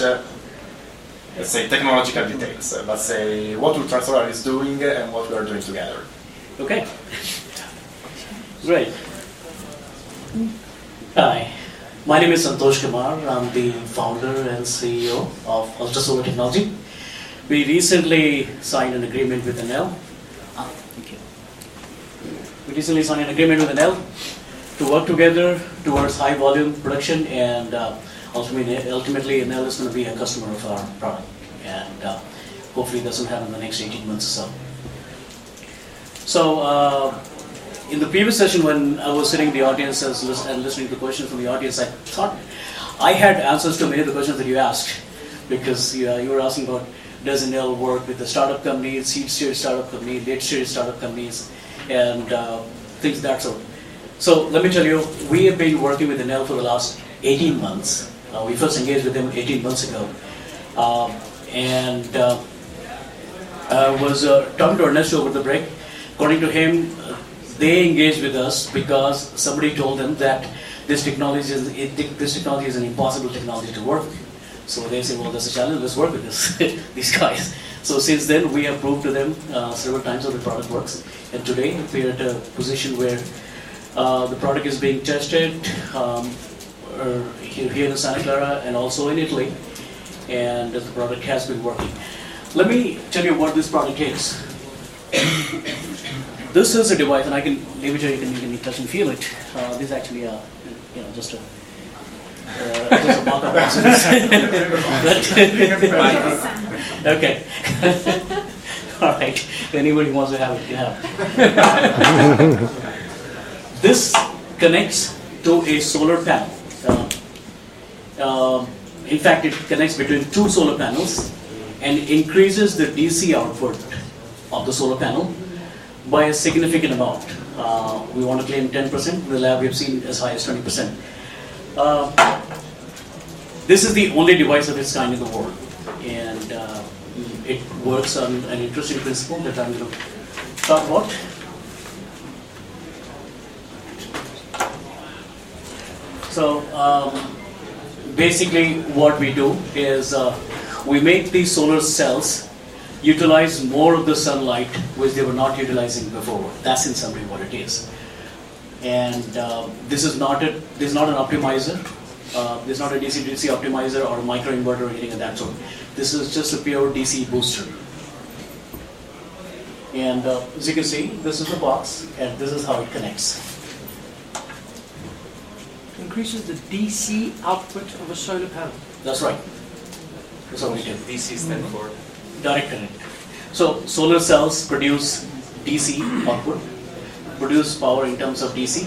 let's say, technological details. Let's say what Ultrasolar is doing and what we are doing together. Okay. Great. Hi. My name is Santosh Kumar. I'm the founder and CEO of Ultrasolar Technology. We recently signed an agreement with Enel. We recently signed an agreement with Enel to work together towards high volume production, and ultimately Enel is going to be a customer of our product, and hopefully that's going to happen in the next 18 months or so. So in the previous session, when I was sitting in the audience and listening to the questions from the audience, I thought I had answers to many of the questions that you asked, because you were asking about, does Enel work with the startup companies, seed stage startup companies, late stage startup companies, and things of that sort. So let me tell you, we have been working with Enel for the last 18 months. We first engaged with them 18 months ago. I was talking to Ernesto over the break. According to him, they engaged with us because somebody told them that this technology is an impossible technology to work with. So they say, well, that's a challenge, let's work with these guys. So since then, we have proved to them several times how the product works. And today, we're at a position where the product is being tested here in Santa Clara and also in Italy. And the product has been working. Let me tell you what this product is. This is a device, and I can leave it here, you can touch and feel it. This is actually just a mock-up. Okay. All right. If anybody wants to have it, you have it. This connects to a solar panel. In fact, it connects between two solar panels and increases the DC output of the solar panel by a significant amount. We want to claim 10%. In the lab, we have seen as high as 20%. This is the only device of its kind in the world, and it works on an interesting principle that I'm going to talk about. So basically what we do is we make these solar cells utilize more of the sunlight which they were not utilizing before. That's in summary what it is. And this is not an optimizer. This is not a DC-DC optimizer or a microinverter or anything of that sort. This is just a pure DC booster. And as you can see, this is the box, and this is how it connects. Increases the DC output of a solar panel. That's right. That's what we do. DC stand for? Direct current. So solar cells produce DC output, produce power in terms of DC.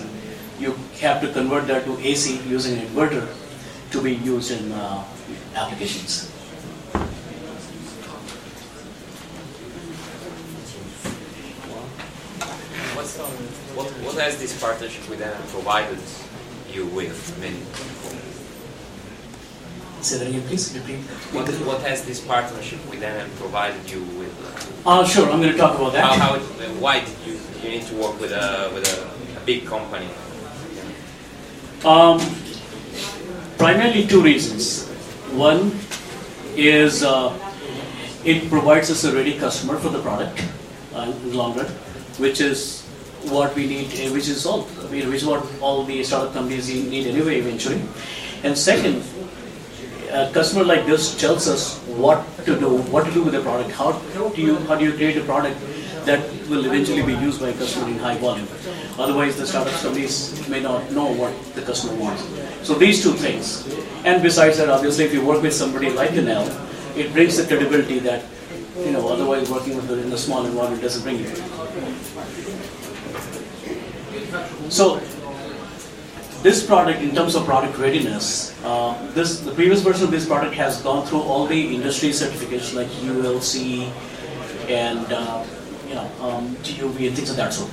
You have to convert that to AC using an inverter to be used in applications. What has this partnership with Enel provided you with? I mean, say that again, please. Repeat. What has this partnership with Enel provided you with? Sure, I'm going to talk about that. Why did you need to work with a big company? Primarily two reasons. One is it provides us a ready customer for the product in the long run, which is what we need, which is what all the startup companies need anyway eventually. And second, a customer like this tells us what to do with the product. How do you create a product that will eventually be used by a customer in high volume? Otherwise, the startup companies may not know what the customer wants. So these two things. And besides that, obviously, if you work with somebody like Enel, it brings the credibility that otherwise working with in a small environment doesn't bring you. So this product, in terms of product readiness, the previous version of this product has gone through all the industry certifications like ULC and TUV and things of that sort.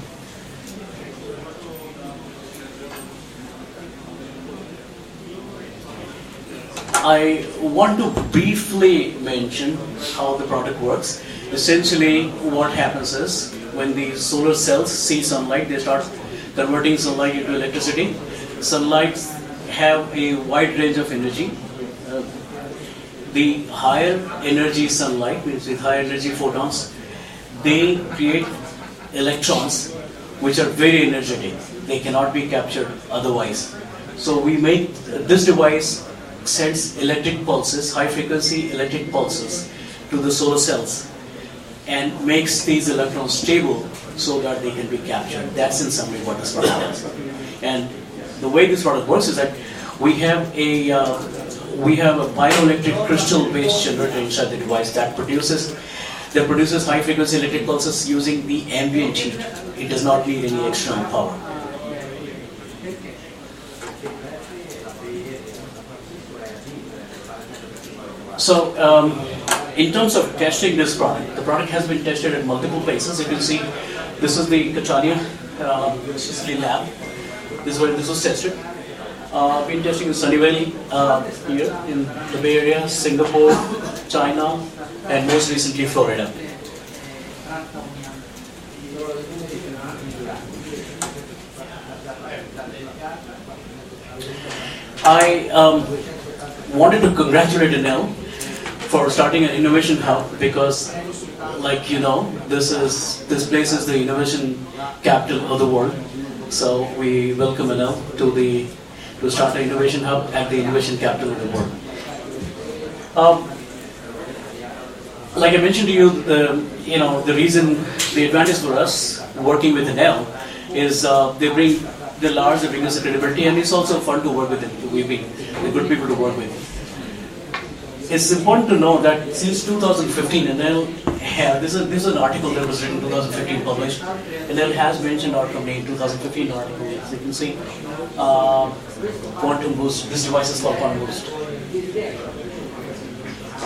I want to briefly mention how the product works. Essentially, what happens is when the solar cells see sunlight, they start converting sunlight into electricity. Sunlight have a wide range of energy. the higher energy sunlight, means with higher energy photons, they create electrons which are very energetic. They cannot be captured otherwise. So we make this device sends electric pulses, high frequency electric pulses to the solar cells and makes these electrons stable so that they can be captured. That's in summary what this product does. And the way this product works is that we have a bioelectric crystal-based generator inside the device that produces high frequency electric pulses using the ambient heat. It does not need any external power. So, in terms of testing this product, the product has been tested at multiple places. You can see, this is the Catania lab. This is where this was tested. Been testing in Sunnyvale here in the Bay Area, Singapore, China, and most recently Florida. I wanted to congratulate Enel for starting an innovation hub because, like you know, this place is the innovation capital of the world. So we welcome Enel to start an innovation hub at the innovation capital of the world. Like I mentioned to you, the advantage for us working with Enel is they're large, they bring us a credibility, and it's also fun to work with them. They're good people to work with. It's important to know that since 2015, Enel this is an article that was written in 2015, published. Enel has mentioned our company in 2015 article, as you can see. Quantum Boost, this device is called Quantum Boost.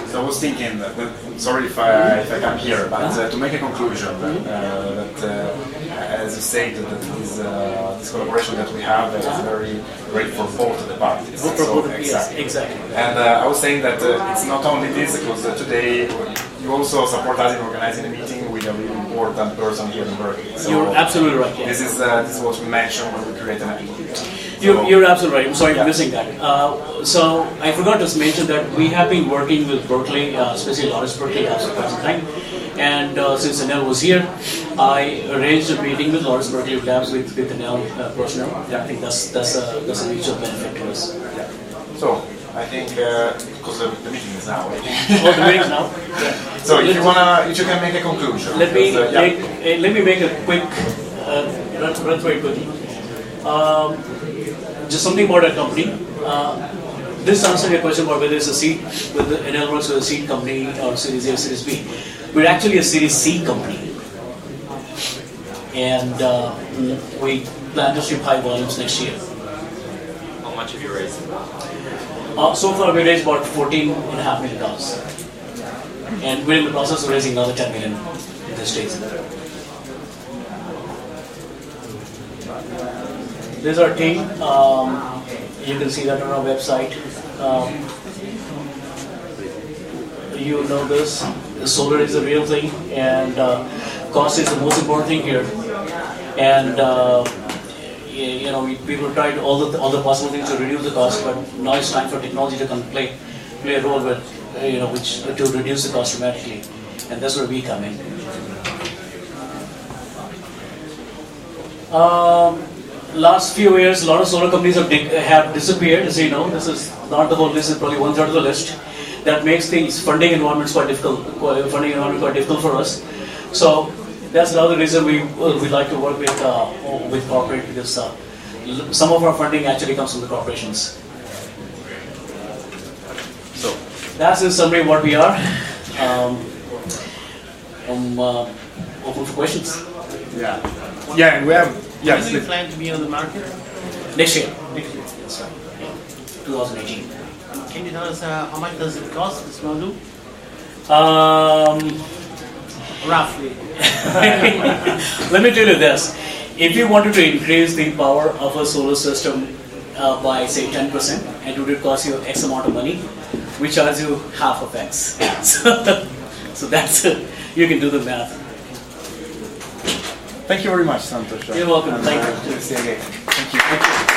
So I was thinking that sorry if I come here, but to make a conclusion, that as you said, that this collaboration that we have is very great for both of the parties. Yes, exactly. And I was saying that it's not only this, because today you also support us in organizing a meeting with a really important person here in Berkeley. So you're absolutely right. Yes. This is what we mentioned when we create an app. You're absolutely right. I'm sorry for missing that. So I forgot to mention that we have been working with Berkeley, especially Lawrence Berkeley, for quite some time. And since Enel was here, I arranged a meeting with Lawrence Berkeley Labs with Enel personnel. I think that's a mutual benefit to us. Yeah. So I think because the meeting is now. Oh, the meeting is now. Yeah. So if you can make a conclusion. Let me make a quick run through it quickly. Just something about our company. This answers your question about whether it's a seed, whether Enel works with a seed company or Series A or Series B. We're actually a Series C company, and we plan to ship high volumes next year. How much have you raised? So far, we raised about $14.5 million, and we're in the process of raising another $10 million in this stage. This is our team. You can see that on our website. You know this. Solar is a real thing, and cost is the most important thing here. And people tried all the possible things to reduce the cost, but now it's time for technology to come play a role with, which to reduce the cost dramatically, and that's where we come in. Last few years, a lot of solar companies have disappeared. As you know, this is not the whole list; it's probably 1/3 of the list. That makes things funding environments quite difficult. For us. So that's another reason we like to work with corporate, because some of our funding actually comes from the corporations. So that's in summary what we are. I'm open for questions. Yeah. Yeah, and we have. When do you plan to be on the market? Next year. That's right. 2018. Can you tell us how much does it cost, this module? Roughly. Let me tell you this. If you wanted to increase the power of a solar system by say 10%, and it would cost you X amount of money, we charge you half of X. So that's you can do the math. Thank you very much, Santosh. You're welcome. Thank you. See you again. Thank you.